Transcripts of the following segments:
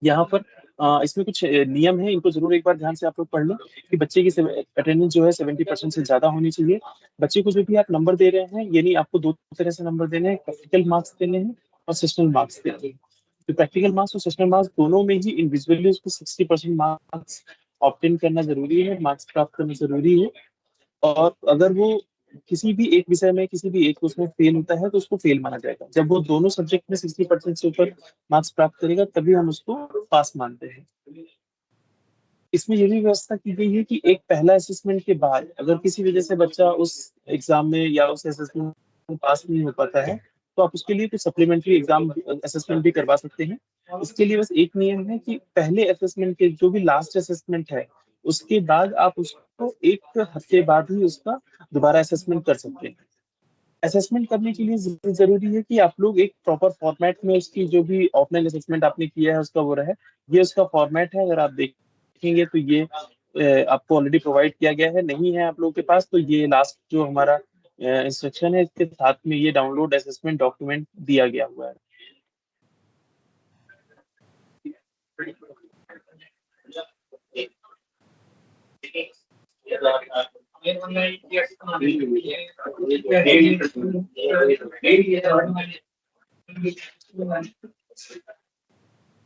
यहाँ पर इसमें कुछ नियम है, इनको जरूर एक बार ध्यान से आप लोग पढ़ लें कि बच्चे की अटेंडेंस जो है 70% से ज्यादा होनी चाहिए। बच्चे को जो भी आप नंबर दे रहे हैं, ये नहीं, आपको दो तरह से नंबर देने हैं, प्रैक्टिकल मार्क्स देने हैं और सेशनल मार्क्स देने हैं। तो प्रैक्टिकल मार्क्स और सेशनल मार्क्स दोनों में ही इंडिविजुअली उसको 60% मार्क्स ऑब्टेन करना जरूरी है, मार्क्स प्राप्त करना जरूरी है। और अगर वो किसी भी एक विषय में, किसी भी एक उसमें फेल होता है तो उसको फेल माना जाएगा। जब वो दोनों सब्जेक्ट में 60% से ऊपर मार्क्स प्राप्त करेगा तभी हम उसको पास मानते हैं। इसमें ये भी व्यवस्था की गई है कि एक पहला असेसमेंट के बाद अगर किसी वजह से बच्चा उस एग्जाम में या उस असेसमेंट में पास नहीं हो पाता है, तो आप उसके लिए कुछ सप्लीमेंट्री एग्जाम असेसमेंट भी करवा सकते हैं। इसके लिए बस एक नियम है कि पहले असेसमेंट के जो भी लास्ट असेसमेंट है, उसके बाद आप उसको एक हफ्ते बाद ही उसका दोबारा असेसमेंट कर सकते हैं। असेसमेंट करने के लिए जरूरी है कि आप लोग एक प्रॉपर फॉर्मेट में उसकी जो भी ऑफलाइन असेसमेंट आपने किया है उसका वो रहे। ये उसका फॉर्मेट है, अगर आप देखेंगे तो ये आपको ऑलरेडी प्रोवाइड किया गया है। नहीं है आप लोगों के पास तो ये लास्ट जो हमारा इंस्ट्रक्शन है इसके साथ में ये डाउनलोड असेसमेंट डॉक्यूमेंट दिया गया हुआ है।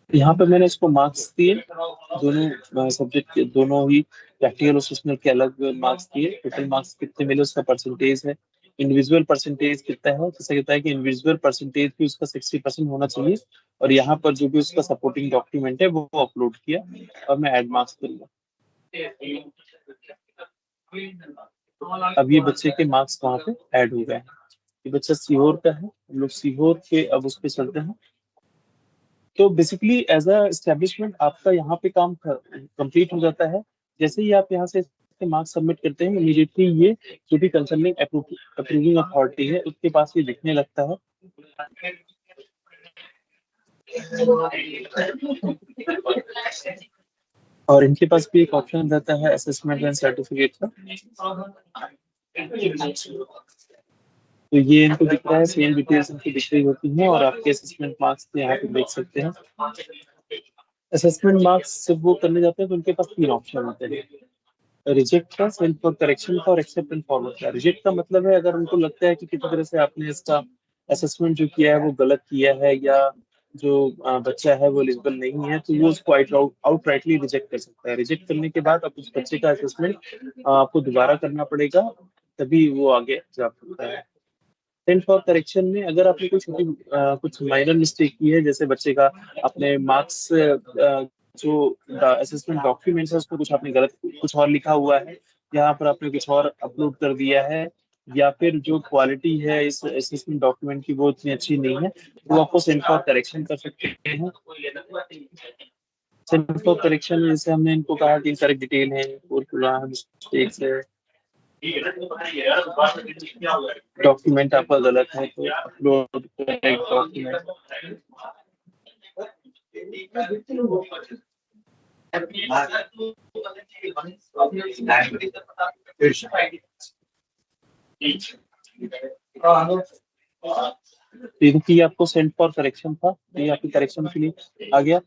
यहाँ पे मैंने इसको मार्क्स दिए, दोनों सब्जेक्ट के दोनों ही प्रैक्टिकल और सेशनल के अलग मार्क्स दिए। टोटल मार्क्स कितने मिले उसका परसेंटेज है। इंडिविजुअल परसेंटेज कितना है, जैसे कहता है कि इंडिविजुअल परसेंटेज भी उसका 60% होना चाहिए। और यहाँ पर जो भी उसका सपोर्टिंग डॉक्यूमेंट है वो अपलोड किया और मैं ऐड मार्क्स करूंगा। अब ये बच्चे के मार्क्स वहाँ पे ऐड हो गए हैं। ये बच्चा सीहोर का है, हम लोग सीहोर के अब उस पे चलते हैं। तो बेसिकली एज अ एस्टेब्लिशमेंट आपका यहाँ पे काम कंप्लीट हो जाता है। जैसे ही आप यहाँ से मार्क्स सबमिट करते हैं, इमीडिएटली ये जो भी कंसर्निंग अप्रूविंग अथॉरिटी है उसके पास ये दिखने लगता है। और इनके पास भी एक ऑप्शन रहता है असेसमेंट एंड सर्टिफिकेट का। तो ये इनको दिख रहा है, सेम डिटेल्स इनको दिख रही होती हैं और आपके असेसमेंट मार्क्स यहाँ पे देख सकते हैं। असेसमेंट मार्क्स जब वो करने जाते हैं तो उनके पास तीन ऑप्शन होते हैं, रिजेक्ट का, सेंड फॉर करेक्शन का और एक्सेप्ट एंड फॉरवर्ड का। रिजेक्ट का मतलब है अगर उनको लगता है कि किसी तरह से आपने इसका असेसमेंट जो किया है वो गलत किया है या जो बच्चा है वो एलिजिबल नहीं है, तो वो उसको आउटराइटली रिजेक्ट कर सकता है। रिजेक्ट करने के बाद अब उस बच्चे का असेसमेंट आपको दोबारा करना पड़ेगा, तभी वो आगे जा सकता है। सेंड फॉर करेक्शन में अगर आपने कोई छोटी कुछ माइनर मिस्टेक की है, जैसे बच्चे का अपने मार्क्स जो असेसमेंट डॉक्यूमेंट्स है उसमें कुछ आपने गलत कुछ और लिखा हुआ है, यहाँ पर आपने कुछ और अपलोड कर दिया है, या फिर जो क्वालिटी है इस असेसमेंट डॉक्यूमेंट की वो इतनी अच्छी नहीं है, तो आपको सेंड फॉर करेक्शन कर सकते हैं। सेंड फॉर करेक्शन जैसे हमने इनको कहा कि करेक्ट डिटेल है और पुराना मिस्टेक्स है, डॉक्यूमेंट आपका गलत है तो अपलोड करेक्ट डॉक्यूमेंट। इनकी आपको सेंड फॉर करेक्शन था, ये आपकी करेक्शन के लिए आ गया।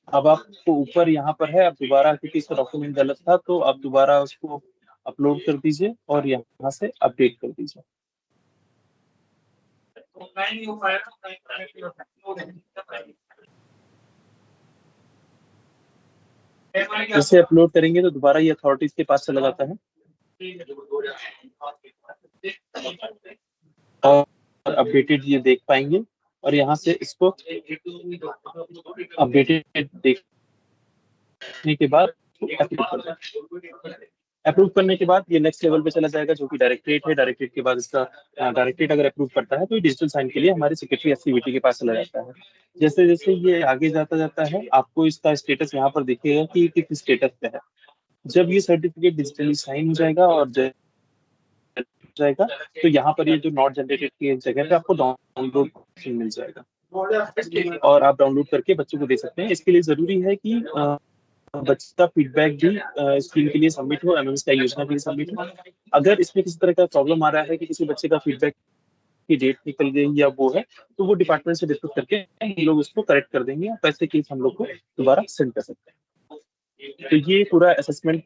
अब आपको ऊपर यहाँ पर है, आप दोबारा क्योंकि इसका डॉक्यूमेंट गलत था तो आप दोबारा उसको अपलोड कर दीजिए और यहाँ से अपडेट कर दीजिए। जैसे अपलोड करेंगे तो दोबारा ये अथॉरिटीज के पास चला जाता है और अपडेटेड ये देख पाएंगे और यहाँ से इसको अपडेटेड देखने के बाद अप्रूव करने के बाद ये नेक्स्ट लेवल पे चला जाएगा जो कि डायरेक्टरेट है। डायरेक्टरेट के बाद इसका डायरेक्टरेट अगर अप्रूव करता है तो ये डिजिटल साइन के लिए हमारे सेक्रेटरी एससीबीटी के पास चला जाता है। जैसे जैसे ये आगे जाता जाता है आपको इसका स्टेटस यहाँ पर दिखेगा कि किस स्टेटस पे है। जब ये सर्टिफिकेट डिजिटली साइन हो जाएगा और जाएगा तो यहाँ पर ये जो नॉट जनरेटेड की जगह पे आपको डाउनलोड ऑप्शन मिल जाएगा और आप डाउनलोड करके बच्चों को दे सकते हैं। इसके लिए जरूरी है कि बच्चे का फीडबैक भी स्कीम के लिए सबमिट हो, एमएमएस का योजना के लिए सबमिट हो। अगर इसमें किसी तरह का प्रॉब्लम आ रहा है कि किसी बच्चे का फीडबैक की डेट निकल गई या वो है, तो वो डिपार्टमेंट से डिस्कस करके हम लोग उसको करेक्ट कर देंगे, पैसे केस हम लोग को दोबारा सेंड कर सकते हैं। तो ये पूरा असेसमेंट